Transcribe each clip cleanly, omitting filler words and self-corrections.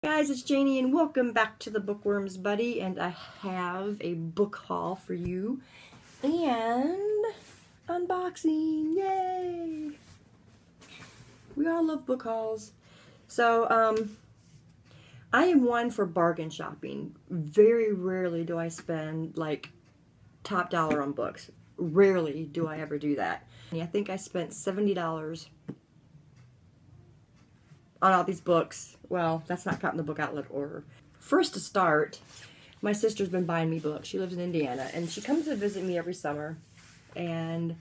Guys, it's Janie and welcome back to the Bookworms Buddy, and I have a book haul for you and unboxing. Yay! We all love book hauls. So, I am one for bargain shopping. Very rarely do I spend like top dollar on books. Rarely do I ever do that. I think I spent $70 on all these books. Well, that's not counting the book outlet order. First to start, my sister's been buying me books. She lives in Indiana, and she comes to visit me every summer, and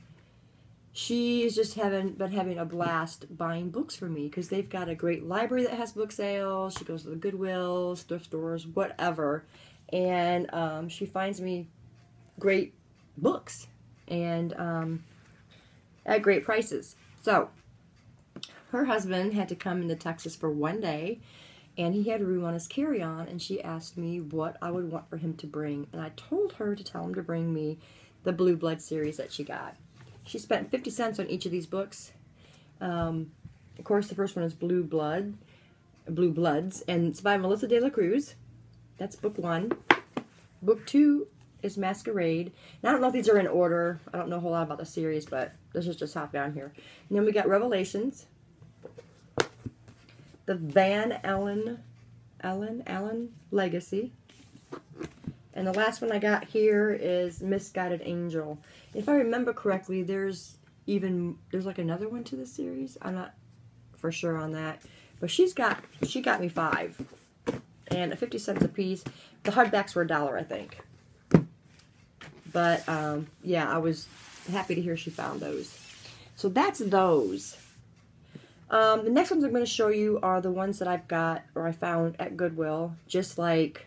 she's just been having a blast buying books for me because they've got a great library that has book sales. She goes to the Goodwills, thrift stores, whatever, and she finds me great books and at great prices. So her husband had to come into Texas for one day, and he had room on his carry-on, and she asked me what I would want for him to bring, and I told her to tell him to bring me the Blue Blood series that she got. She spent 50 cents on each of these books. Of course, the first one is Blue Bloods, and it's by Melissa De La Cruz. That's book 1. Book 2 is Masquerade. Now, I don't know if these are in order. I don't know a whole lot about the series, but this is just hop down here. And then we got Revelations, the Van Allen Legacy. And the last one I got here is Misguided Angel. If I remember correctly, there's like another one to the series. I'm not for sure on that. But she got me 5. And 50 cents a piece. The hardbacks were $1, I think. But yeah, I was happy to hear she found those. So that's those. The next ones I'm going to show you are the ones that I've got, or I found at Goodwill, just like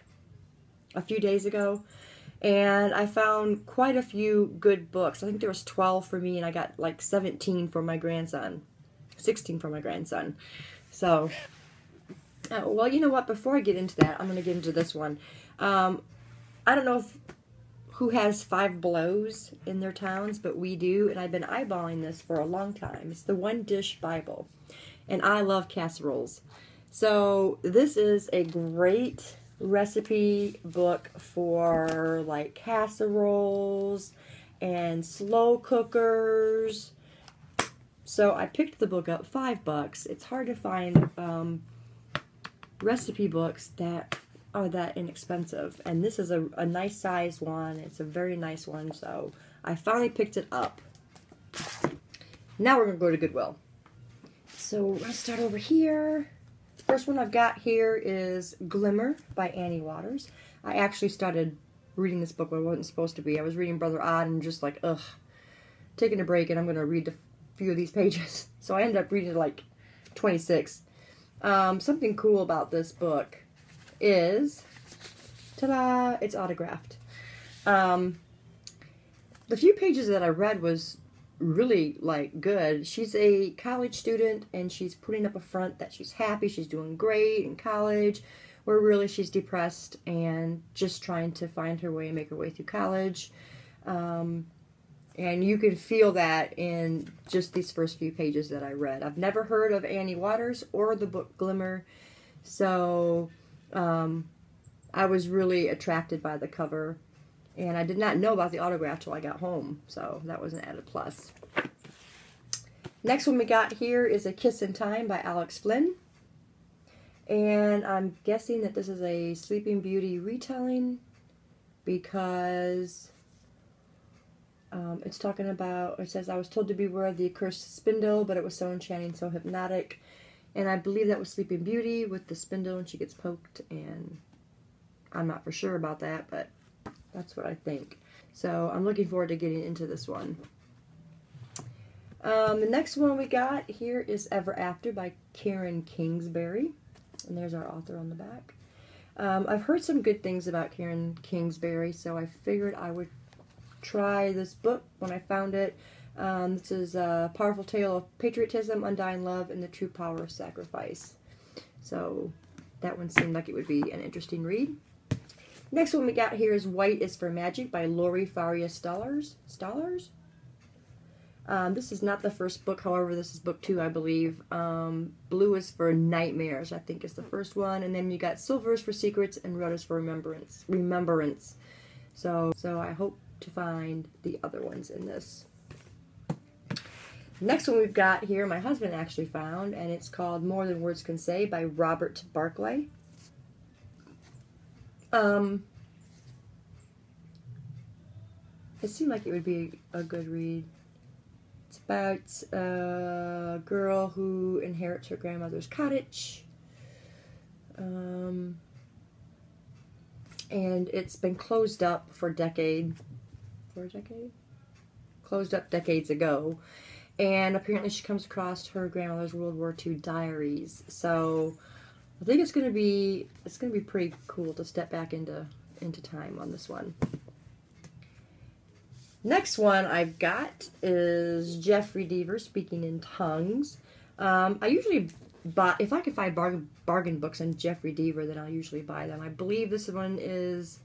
a few days ago. And I found quite a few good books. I think there was 12 for me, and I got like 17 for my grandson. 16 for my grandson. So, well, you know what? Before I get into that, I'm going to get into this one. I don't know who has Five Belows in their towns, but we do, and I've been eyeballing this for a long time. It's the One Dish Bible, and I love casseroles. So this is a great recipe book for like casseroles and slow cookers. So I picked the book up, $5. It's hard to find recipe books that are that inexpensive, and this is a nice sized one. It's a very nice one, so I finally picked it up. Now we're gonna go to Goodwill. So we're gonna start over here. The first one I've got here is Glimmer by Annie Waters. I actually started reading this book when I wasn't supposed to be. I was reading Brother Odd and just like, ugh, taking a break, and I'm gonna read a few of these pages. So I ended up reading like 26. Something cool about this book is, ta-da, it's autographed. The few pages that I read was really like good. She's a college student, and she's putting up a front that she's happy, she's doing great in college, where really she's depressed and just trying to find her way and make her way through college. And you can feel that in just these first few pages that I read. I've never heard of Annie Waters or the book Glimmer, so I was really attracted by the cover, and I did not know about the autograph till I got home, so that was an added plus. Next one we got here is A Kiss in Time by Alex Flynn, and I'm guessing that this is a Sleeping Beauty retelling because it's talking about, it says, I was told to beware of the accursed spindle, but it was so enchanting, so hypnotic. And I believe that was Sleeping Beauty with the spindle, and she gets poked, and I'm not for sure about that, but that's what I think. So I'm looking forward to getting into this one. The next one we got here is Ever After by Karen Kingsbury, and there's our author on the back. I've heard some good things about Karen Kingsbury, so I figured I would try this book when I found it. This is a powerful tale of patriotism, undying love, and the true power of sacrifice. So that one seemed like it would be an interesting read. Next one we got here is White is for Magic by Lori Faria Stallers. This is not the first book, however, this is book 2, I believe. Blue is for Nightmares, I think is the first one. And then you got Silver is for Secrets and Red is for Remembrance. So I hope to find the other ones in this. Next one we've got here, my husband actually found, and it's called More Than Words Can Say by Robert Barclay. It seemed like it would be a good read. It's about a girl who inherits her grandmother's cottage. And it's been closed up for a decade. Closed up decades ago. And apparently she comes across her grandmother's World War II diaries. So I think it's gonna be pretty cool to step back into time on this one. Next one I've got is Jeffrey Deaver, Speaking in Tongues. I usually buy, if I can find bargain books on Jeffrey Deaver, then I'll usually buy them. I believe this one is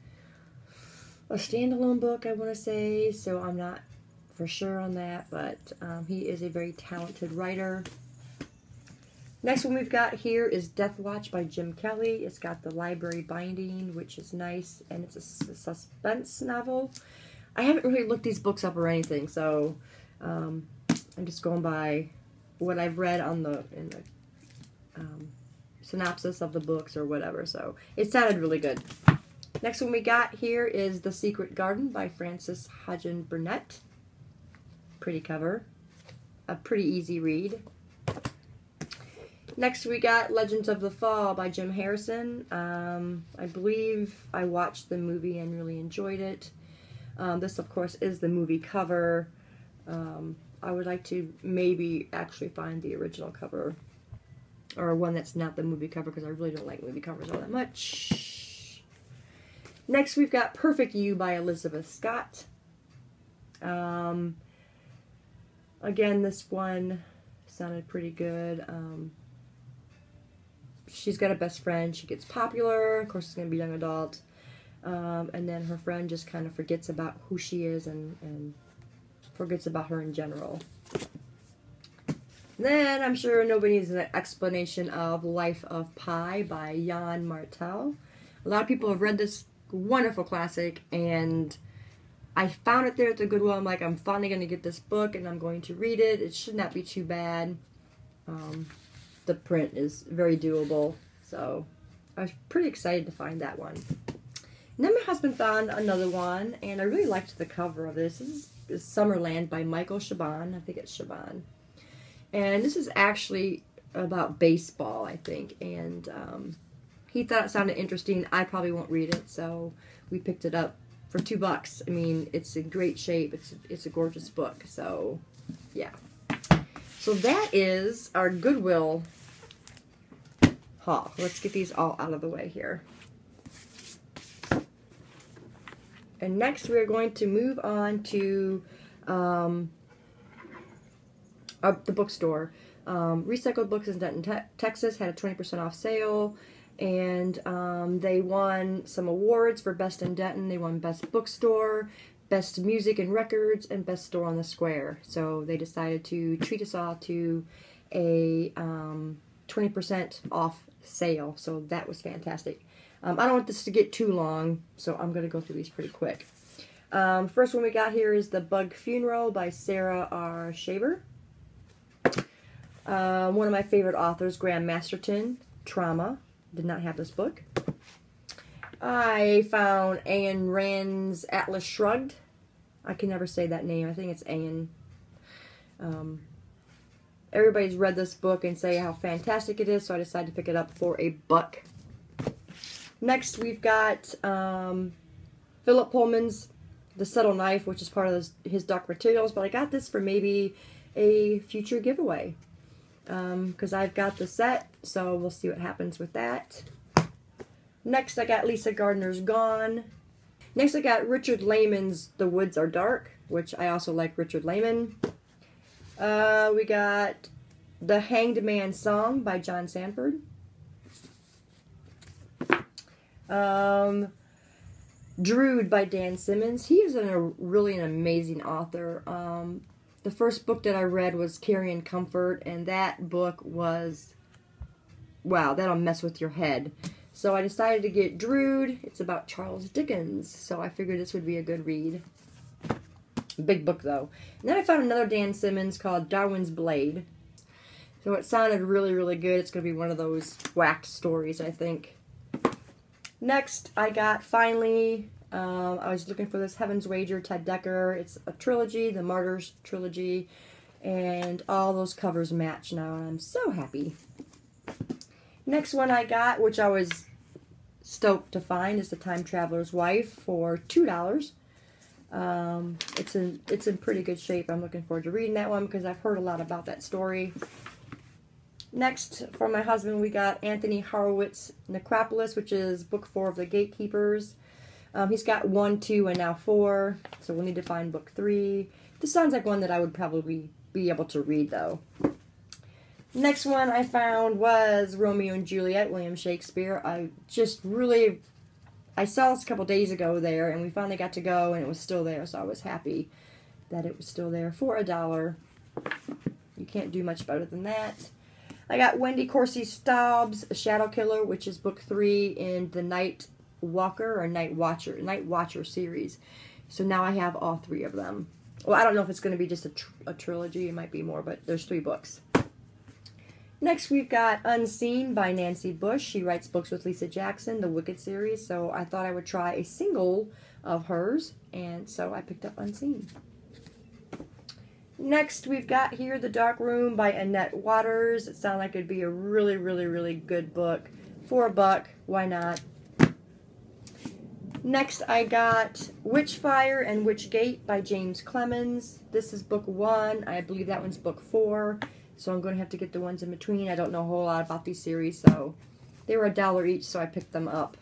a standalone book, I want to say, so I'm not for sure on that, but he is a very talented writer. Next one we've got here is Death Watch by Jim Kelly. It's got the library binding, which is nice, and it's a suspense novel. I haven't really looked these books up or anything, so I'm just going by what I've read in the synopsis of the books or whatever, so it sounded really good. Next one we got here is The Secret Garden by Frances Hodgson Burnett. Pretty cover. A pretty easy read. Next we got Legends of the Fall by Jim Harrison. I believe I watched the movie and really enjoyed it. This, of course, is the movie cover. I would like to maybe actually find the original cover, or one that's not the movie cover, because I really don't like movie covers all that much. Next, we've got Perfect You by Elizabeth Scott. Again, this one sounded pretty good. She's got a best friend. She gets popular. Of course, it's going to be young adult. And then her friend just kind of forgets about who she is and forgets about her in general. Then I'm sure nobody needs an explanation of Life of Pi by Jan Martel. A lot of people have read this wonderful classic, and I found it there at the Goodwill. I'm like, I'm finally going to get this book, and I'm going to read it. It should not be too bad. The print is very doable, so I was pretty excited to find that one. And then my husband found another one, and I really liked the cover of this. This is Summerland by Michael Chabon. I think it's Chabon. And this is actually about baseball, I think. And he thought it sounded interesting. I probably won't read it, so we picked it up for $2. I mean, it's in great shape. It's a gorgeous book. So, yeah. So that is our Goodwill haul. Let's get these all out of the way here. And next we are going to move on to the bookstore. Recycled Books in Denton, Texas had a 20% off sale, and they won some awards for Best in Denton. They won Best Bookstore, Best Music and Records, and Best Store on the Square. So they decided to treat us all to a 20% off sale. So that was fantastic. I don't want this to get too long, so I'm going to go through these pretty quick. First one we got here is The Bug Funeral by Sarah R. Shaver. One of my favorite authors, Graham Masterton, Trauma. Did not have this book. I found Ayn Rand's Atlas Shrugged. I can never say that name. I think it's Ayn. Everybody's read this book and say how fantastic it is, so I decided to pick it up for $1. Next, we've got Philip Pullman's The Subtle Knife, which is part of his Dark Materials, but I got this for maybe a future giveaway, because I've got the set, so we'll see what happens with that. Next, I got Lisa Gardner's Gone. Next, I got Richard Lehman's The Woods Are Dark, which I also like Richard Lehman. We got The Hanged Man's Song by John Sanford. Drood by Dan Simmons. He is really an amazing author. The first book that I read was Carrying Comfort, and that book was, wow, that'll mess with your head. So I decided to get Drood. It's about Charles Dickens, so I figured this would be a good read. Big book, though. And then I found another Dan Simmons called Darwin's Blade. So it sounded really, really good. It's going to be one of those whacked stories, I think. Next, I got, finally, I was looking for this Heaven's Wager, Ted Dekker. It's a trilogy, the Martyrs trilogy, and all those covers match now, and I'm so happy. Next one I got, which I was stoked to find, is The Time Traveler's Wife for $2. It's in pretty good shape. I'm looking forward to reading that one because I've heard a lot about that story. Next, for my husband, we got Anthony Horowitz, Necropolis, which is book 4 of The Gatekeepers. He's got 1, 2, and now 4, so we'll need to find book 3. This sounds like one that I would probably be able to read, though. Next one I found was Romeo and Juliet, William Shakespeare. I saw this a couple days ago there, and we finally got to go, and it was still there, so I was happy that it was still there for $1. You can't do much better than that. I got Wendy Corsi Staub's Shadow Killer, which is book 3 in the Night Walker or Night Watcher series. So now I have all 3 of them. Well, I don't know if it's going to be just a trilogy. It might be more, but there's 3 books. Next, we've got Unseen by Nancy Bush. She writes books with Lisa Jackson, the Wicked series. So I thought I would try a single of hers, and so I picked up Unseen. Next, we've got here The Dark Room by Annette Waters. It sounded like it'd be a really, really, really good book. For $1, why not? Next, I got Witchfire and Witchgate by James Clemens. This is book 1. I believe that one's book 4. So I'm going to have to get the ones in between. I don't know a whole lot about these series, so they were $1 each, so I picked them up.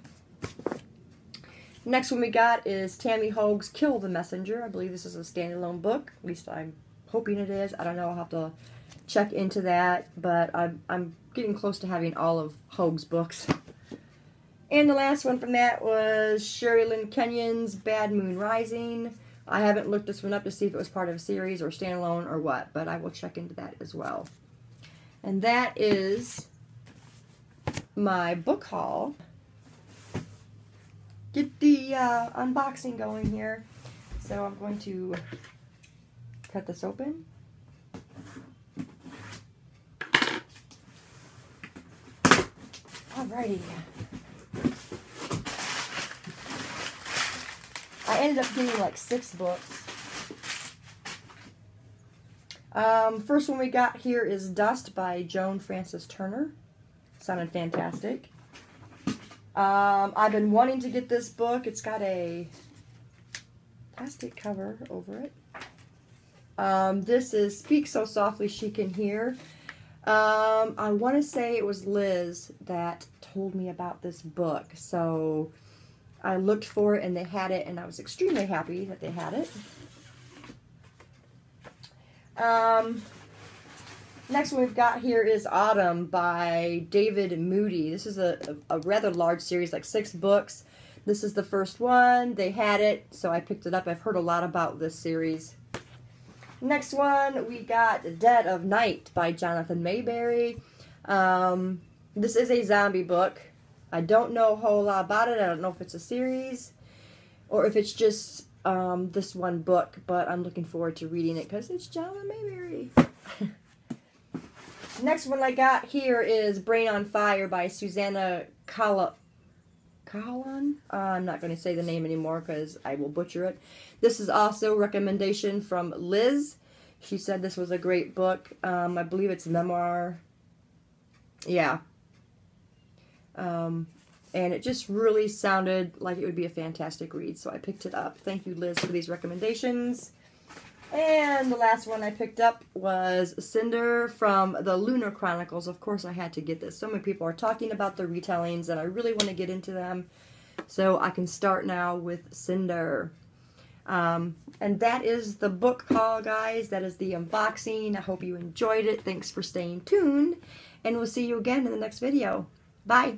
Next one we got is Tammy Hoag's Kill the Messenger. I believe this is a standalone book. At least I'm hoping it is. I don't know. I'll have to check into that, but I'm getting close to having all of Hoag's books. And the last one from that was Sherry Lynn Kenyon's Bad Moon Rising. I haven't looked this one up to see if it was part of a series or standalone or what, but I will check into that as well. And that is my book haul. Get the unboxing going here. So I'm going to cut this open. Alrighty. I ended up getting like 6 books. First one we got here is Dust by Joan Frances Turner. Sounded fantastic. I've been wanting to get this book. It's got a plastic cover over it. This is Speak So Softly She Can Hear. I want to say it was Liz that told me about this book. So I looked for it and they had it, and I was extremely happy that they had it. Next one we've got here is Autumn by David Moody. This is a rather large series, like 6 books. This is the first one. They had it, so I picked it up. I've heard a lot about this series. Next one, we got Dead of Night by Jonathan Mayberry. This is a zombie book. I don't know a whole lot about it. I don't know if it's a series or if it's just this one book, but I'm looking forward to reading it because it's Jonathan Mayberry. Next one I got here is Brain on Fire by Susanna Callan. I'm not going to say the name anymore because I will butcher it. This is also a recommendation from Liz. She said this was a great book. I believe it's memoir. Yeah. And it just really sounded like it would be a fantastic read, so I picked it up. Thank you, Liz, for these recommendations. And the last one I picked up was Cinder from the Lunar Chronicles. Of course, I had to get this. So many people are talking about the retellings, and I really want to get into them. So I can start now with Cinder. And that is the book haul, guys. That is the unboxing. I hope you enjoyed it. Thanks for staying tuned. And we'll see you again in the next video. Bye.